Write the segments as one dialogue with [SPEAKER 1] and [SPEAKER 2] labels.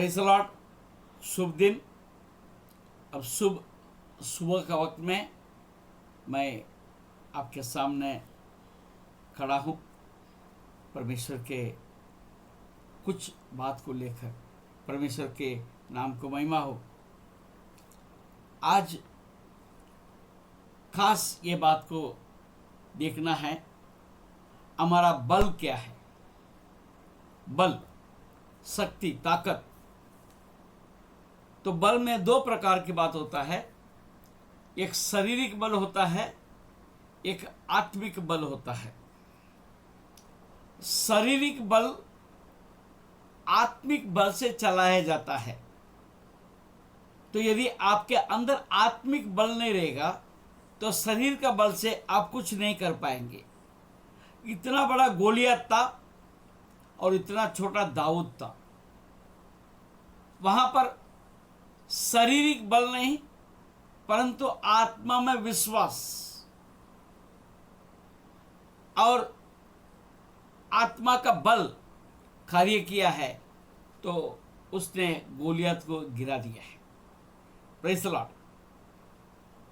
[SPEAKER 1] Praise the Lord. शुभ दिन। अब सुबह का वक्त में मैं आपके सामने खड़ा हूँ परमेश्वर के कुछ बात को लेकर। परमेश्वर के नाम को महिमा हो। आज खास ये बात को देखना है, हमारा बल क्या है। बल, शक्ति, ताकत। तो बल में दो प्रकार की बात होता है। एक शारीरिक बल होता है, एक आत्मिक बल होता है। शारीरिक बल आत्मिक बल से चलाया जाता है। तो यदि आपके अंदर आत्मिक बल नहीं रहेगा तो शरीर का बल से आप कुछ नहीं कर पाएंगे। इतना बड़ा गोलियत था और इतना छोटा दाऊद था। वहां पर शारीरिक बल नहीं परंतु आत्मा में विश्वास और आत्मा का बल कार्य किया है तो उसने गोलियत को गिरा दिया है। Praise the Lord.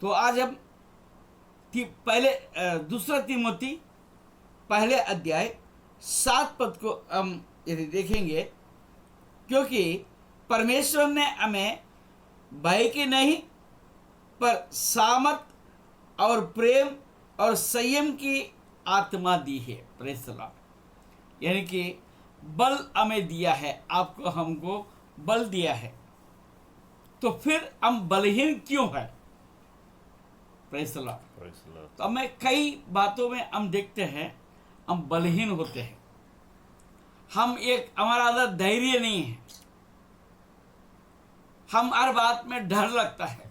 [SPEAKER 1] तो आज हम दूसरा तीमुथी पहले अध्याय 7 पद को हम यदि देखेंगे, क्योंकि परमेश्वर ने हमें भय की नहीं पर सामर्थ और प्रेम और संयम की आत्मा दी है। Praise the Lord. यानी कि बल हमें दिया है, आपको हमको बल दिया है। तो फिर हम बलहीन क्यों है? Praise the Lord. तो हमें कई बातों में हम देखते हैं हम बलहीन होते हैं। हमारा अंदर धैर्य नहीं है। हम हर बात में डर लगता है,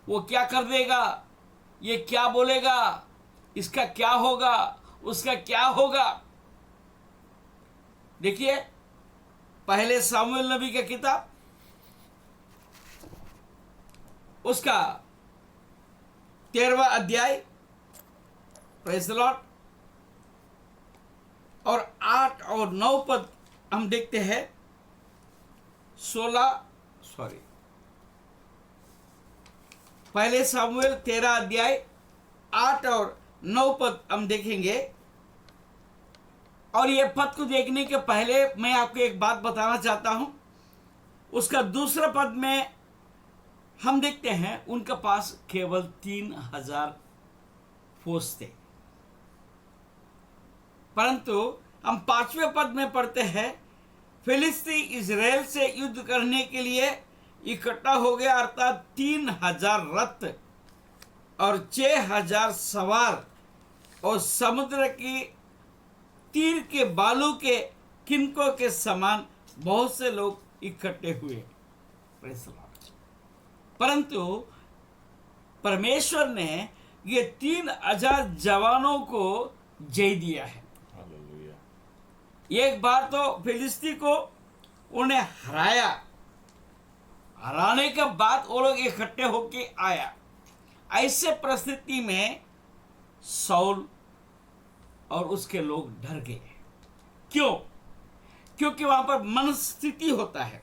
[SPEAKER 1] वो क्या कर देगा, ये क्या बोलेगा, इसका क्या होगा, उसका क्या होगा। देखिए पहले सामुएल नबी का किताब उसका 13वां अध्याय, प्रेज़ द लॉर्ड, और 8 और 9 पद हम देखते हैं। पहले सामुएल 13 अध्याय 8 और 9 पद हम देखेंगे। और ये पद को देखने के पहले मैं आपको एक बात बताना चाहता हूं। उसका दूसरा पद में हम देखते हैं उनके पास केवल 3000 फौज थे, परंतु हम 5वें पद में पढ़ते हैं फिलिस्ती इजराइल से युद्ध करने के लिए इकट्ठा हो गया, अर्थात 3000 रथ और 6000 सवार और समुद्र की तीर के बालू के किनकों के समान बहुत से लोग इकट्ठे हुए। परंतु परमेश्वर ने ये 3000 जवानों को जय दिया है। एक बार तो फिलिस्ती को उन्हें हराने के बाद वो लोग इकट्ठे होके आया। ऐसे परिस्थिति में शाऊल और उसके लोग डर गए। क्यों? क्योंकि वहां पर मनस्थिति होता है।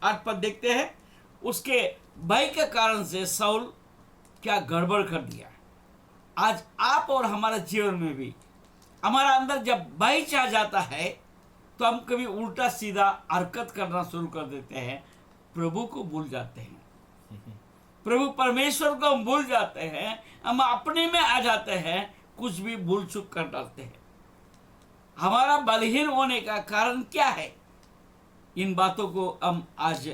[SPEAKER 1] आज पर देखते हैं उसके भय के कारण से शाऊल क्या गड़बड़ कर दिया। आज आप और हमारे जीवन में भी हमारा अंदर जब भय छा जाता है तो हम कभी उल्टा सीधा हरकत करना शुरू कर देते हैं, प्रभु को भूल जाते हैं, प्रभु परमेश्वर को हम भूल जाते हैं, हम अपने में आ जाते हैं, कुछ भी भूल चूक कर डालते हैं। हमारा बलहीन होने का कारण क्या है? इन बातों को हम आज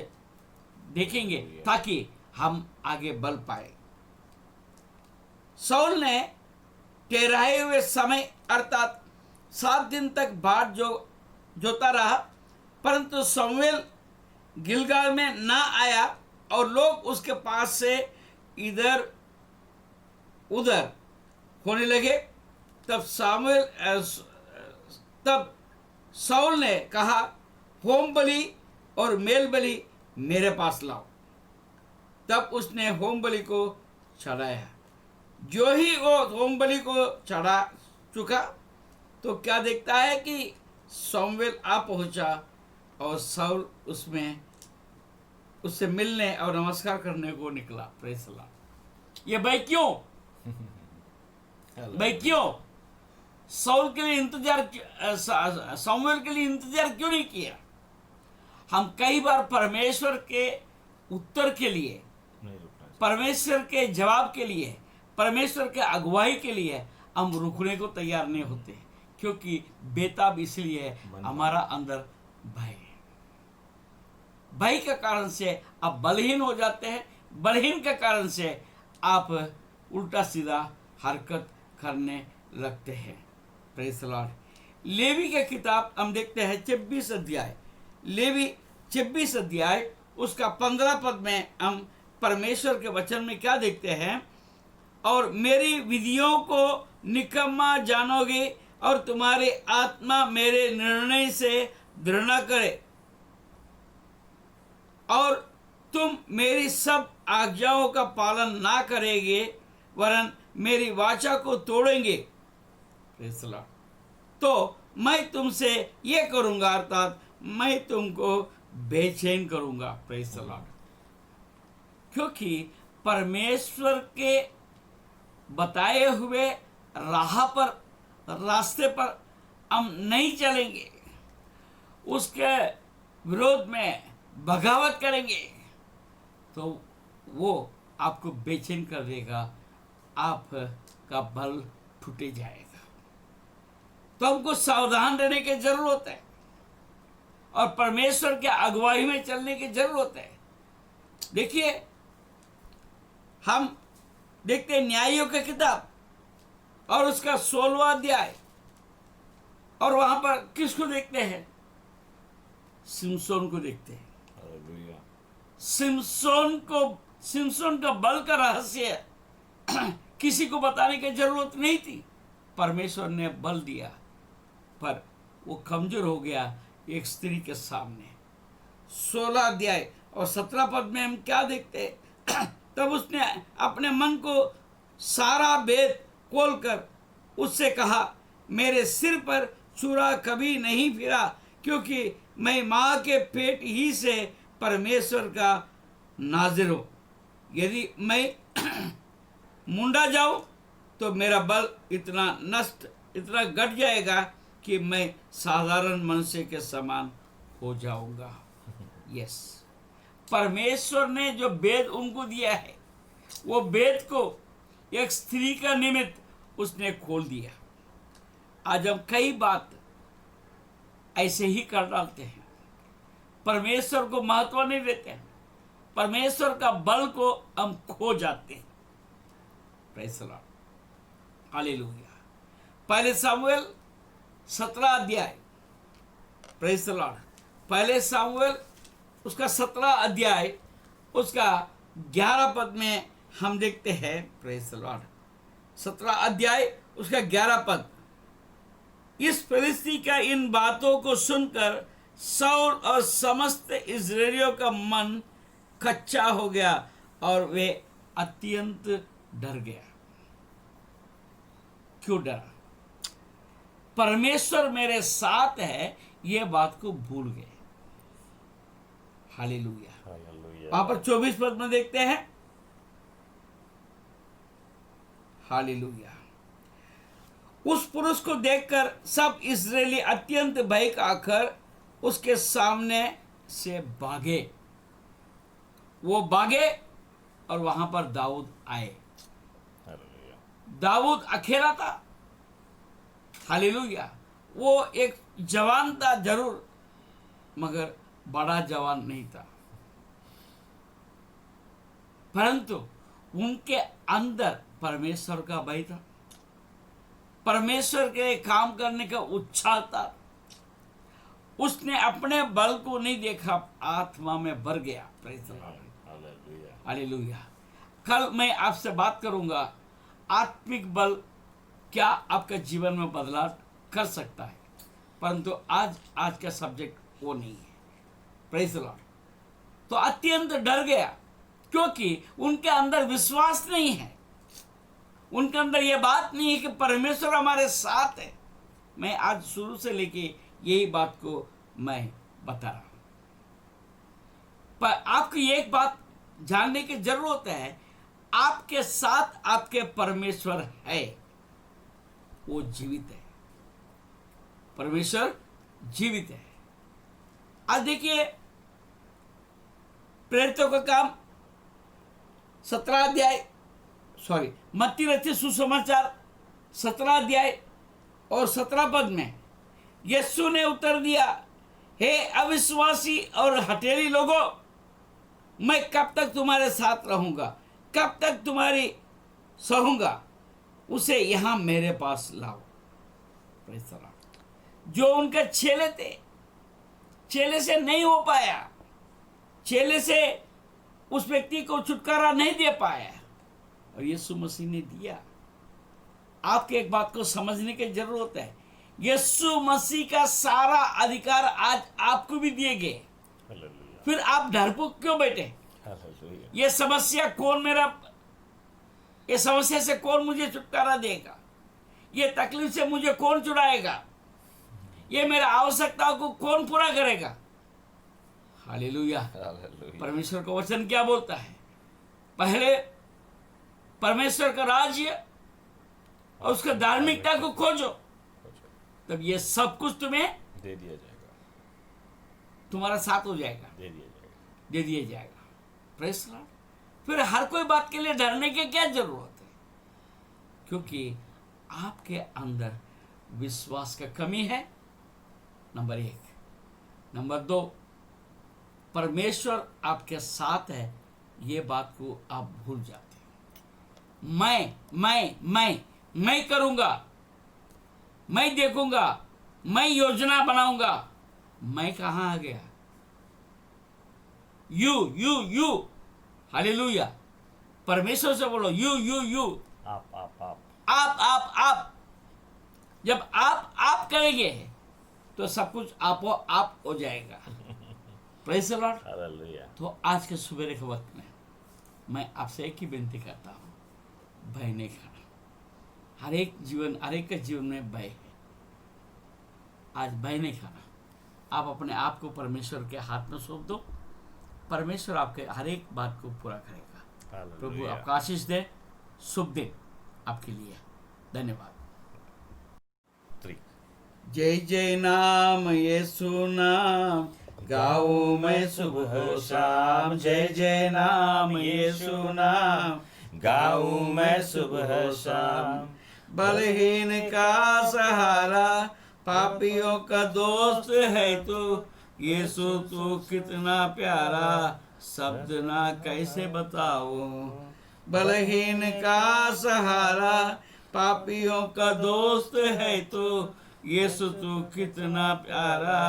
[SPEAKER 1] देखेंगे ताकि हम आगे बढ़ पाए। शाऊल ने ठहराए हुए समय अर्थात 7 दिन तक बाट जोता रहा, परंतु शमूएल गिलगाल में ना आया और लोग उसके पास से इधर उधर होने लगे। तब शाऊल ने कहा, होम बलि और मेल बलि मेरे पास लाओ। तब उसने होम बलि को चढ़ाया। जो ही वो होम बलि को चढ़ा चुका तो क्या देखता है कि शमूएल आ पहुंचा और साउल उससे मिलने और नमस्कार करने को निकला। Praise the Lord. ये भाई क्यों? भाई क्यों साउल के लिए इंतजार, सामुएल के लिए इंतजार क्यों नहीं किया? हम कई बार परमेश्वर के उत्तर के लिए, परमेश्वर के जवाब के लिए, परमेश्वर के अगुवाई के लिए हम रुकने को तैयार नहीं होते, क्योंकि बेताब इसलिए हमारा अंदर भय है। भय के कारण से आप बलहीन हो जाते हैं। बलहीन के कारण से आप उल्टा सीधा हरकत करने लगते हैं। Praise the Lord. लेवी के किताब हम देखते हैं 26 अध्याय, लेवी 26 अध्याय उसका 15 पद में हम परमेश्वर के वचन में क्या देखते हैं? और मेरी विधियों को निकम्मा जानोगे और तुम्हारी आत्मा मेरे निर्णय से घृणा करे और तुम मेरी सब आज्ञाओं का पालन ना करेंगे वरन मेरी वाचा को तोड़ेंगे। Praise the Lord. तो मैं तुमसे ये करूंगा, अर्थात मैं तुमको बेचैन करूंगा। Praise the Lord. क्योंकि परमेश्वर के बताए हुए रास्ते पर हम नहीं चलेंगे, उसके विरोध में बगावत करेंगे, तो वो आपको बेचैन कर देगा, आपका बल टूटे जाएगा। तो हमको सावधान रहने की जरूरत है और परमेश्वर के अगुवाई में चलने की जरूरत है। देखिए, हम देखते हैं न्यायियों की किताब और उसका 16वां अध्याय, और वहां पर किसको देखते हैं? सिमसोन को देखते हैं। सिमसोन का बल का रहस्य किसी को बताने की जरूरत नहीं थी। परमेश्वर ने बल दिया, पर वो कमजोर हो गया एक स्त्री के सामने। 16 अध्याय और 17 पद में हम क्या देखते हैं? तब उसने अपने मन को सारा भेद खोलकर उससे कहा, मेरे सिर पर छुरा कभी नहीं फिरा, क्योंकि मैं माँ के पेट ही से परमेश्वर का नाज़िर हूँ। यदि मैं मुंडा जाऊं तो मेरा बल इतना घट जाएगा कि मैं साधारण मनुष्य के समान हो जाऊंगा। यस, परमेश्वर ने जो भेद उनको दिया है, वो भेद को एक स्त्री का निमित्त उसने खोल दिया। आज हम कई बात ऐसे ही कर डालते हैं, परमेश्वर को महत्व नहीं देते हैं, परमेश्वर का बल को हम खो जाते हैं। Praise the Lord. हालेलुया। पहले सामुएल 17 अध्याय, प्रेज़ द लॉर्ड। पहले सामुएल उसका 17 अध्याय उसका 11 पद में हम देखते हैं। Praise the Lord. 17 अध्याय उसका 11 पद। इस फिलिस्ती का इन बातों को सुनकर साउल और समस्त इस्राएलियों का मन कच्चा हो गया और वे अत्यंत डर गया। क्यों डरा? परमेश्वर मेरे साथ है, ये बात को भूल गए। हालेलुया। वहां पर 24 पद में देखते हैं। हालेलुया। उस पुरुष को देखकर सब इस्राएली अत्यंत भय खाकर उसके सामने से भागे। वो भागे और वहां पर दाऊद आए। दाऊद अकेला था। हालेलुया। वो एक जवान था जरूर, मगर बड़ा जवान नहीं था, परंतु उनके अंदर परमेश्वर का भय था, परमेश्वर के काम करने का उत्साह था। उसने अपने बल को नहीं देखा, आत्मा में भर गया। Praise the Lord. हालेलुया। कल मैं आपसे बात करूंगा, आत्मिक बल क्या आपका जीवन में बदलाव कर सकता है, परंतु आज का सब्जेक्ट वो नहीं है। Praise the Lord. तो अत्यंत डर गया, क्योंकि उनके अंदर विश्वास नहीं है, उनके अंदर ये बात नहीं है कि परमेश्वर हमारे साथ है। मैं आज शुरू से लेके यही बात को मैं बता रहा हूं। पर आपको एक बात जानने की जरूरत है, आपके साथ आपके परमेश्वर है, वो जीवित है। परमेश्वर जीवित है। आज देखिए प्रेरितों का काम 17 अध्याय मत्ती रचित सुसमाचार 17 अध्याय और 17 पद में यीशु ने उत्तर दिया, हे अविश्वासी और हठेली लोगों, मैं कब तक तुम्हारे साथ रहूंगा, कब तक तुम्हारी सहूंगा, उसे यहां मेरे पास लाओ। Praise the Lord. जो उनके चेले थे, चेले से नहीं हो पाया, चेले से उस व्यक्ति को छुटकारा नहीं दे पाया, और यीशु मसीह ने दिया। आपके एक बात को समझने की जरूरत है, यीशु मसीह का सारा अधिकार आज आपको भी दिए गए। फिर आप डरपोक क्यों बैठे? ये समस्या कौन ये समस्या से कौन मुझे छुटकारा देगा, ये तकलीफ से मुझे कौन छुड़ाएगा, ये मेरा आवश्यकताओं को कौन पूरा करेगा? हालेलुया। परमेश्वर का वचन क्या बोलता है? पहले परमेश्वर का राज्य और उसका धार्मिकता को खोजो, तब ये सब कुछ तुम्हें
[SPEAKER 2] दे दिया जाएगा,
[SPEAKER 1] तुम्हारा साथ हो जाएगा, दे दिया जाएगा। Praise the Lord. फिर हर कोई बात के लिए डरने की क्या जरूरत है? क्योंकि आपके अंदर विश्वास का कमी है, नंबर 1। नंबर 2, परमेश्वर आपके साथ है, ये बात को आप भूल जाते हैं। मैं करूंगा, मैं देखूंगा, मैं योजना बनाऊंगा। मैं कहां आ गया? You hallelujah. परमेश्वर से बोलो यू आप। जब आप करेंगे तो सब कुछ आप हो जाएगा। Praise the Lord.
[SPEAKER 2] हालेलुया।
[SPEAKER 1] तो आज के सवेरे के वक्त में मैं आपसे एक ही विनती करता हूं, भय नहीं खाना। हर एक के जीवन में भय है। आज भय नहीं खाना। आप अपने आप को परमेश्वर के हाथ में सौंप दो, परमेश्वर आपके हर एक बात को पूरा करेगा। प्रभु आपका आशीष दे। शुभ दिन आपके लिए। धन्यवाद। जय जय नाम यीशु नाम, गाऊं मैं सुबह शाम। जय जय नाम यीशु नाम, गाऊं मैं सुबह शाम। बलहीन का सहारा, पापियों का दोस्त है तू, यीशु तू कितना प्यारा, शब्द ना कैसे बताऊं। बलहीन का सहारा, पापियों का दोस्त है तू, यीशु तू कितना प्यारा,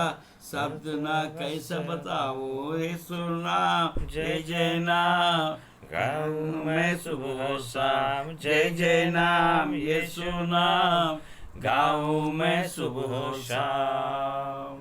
[SPEAKER 1] शब्द ना कैसे बताओ। यीशु नाम जय जय नाम, गाऊं मैं सुबह शाम। जय जय नाम यीशु नाम, गाऊं मैं सुबह शाम।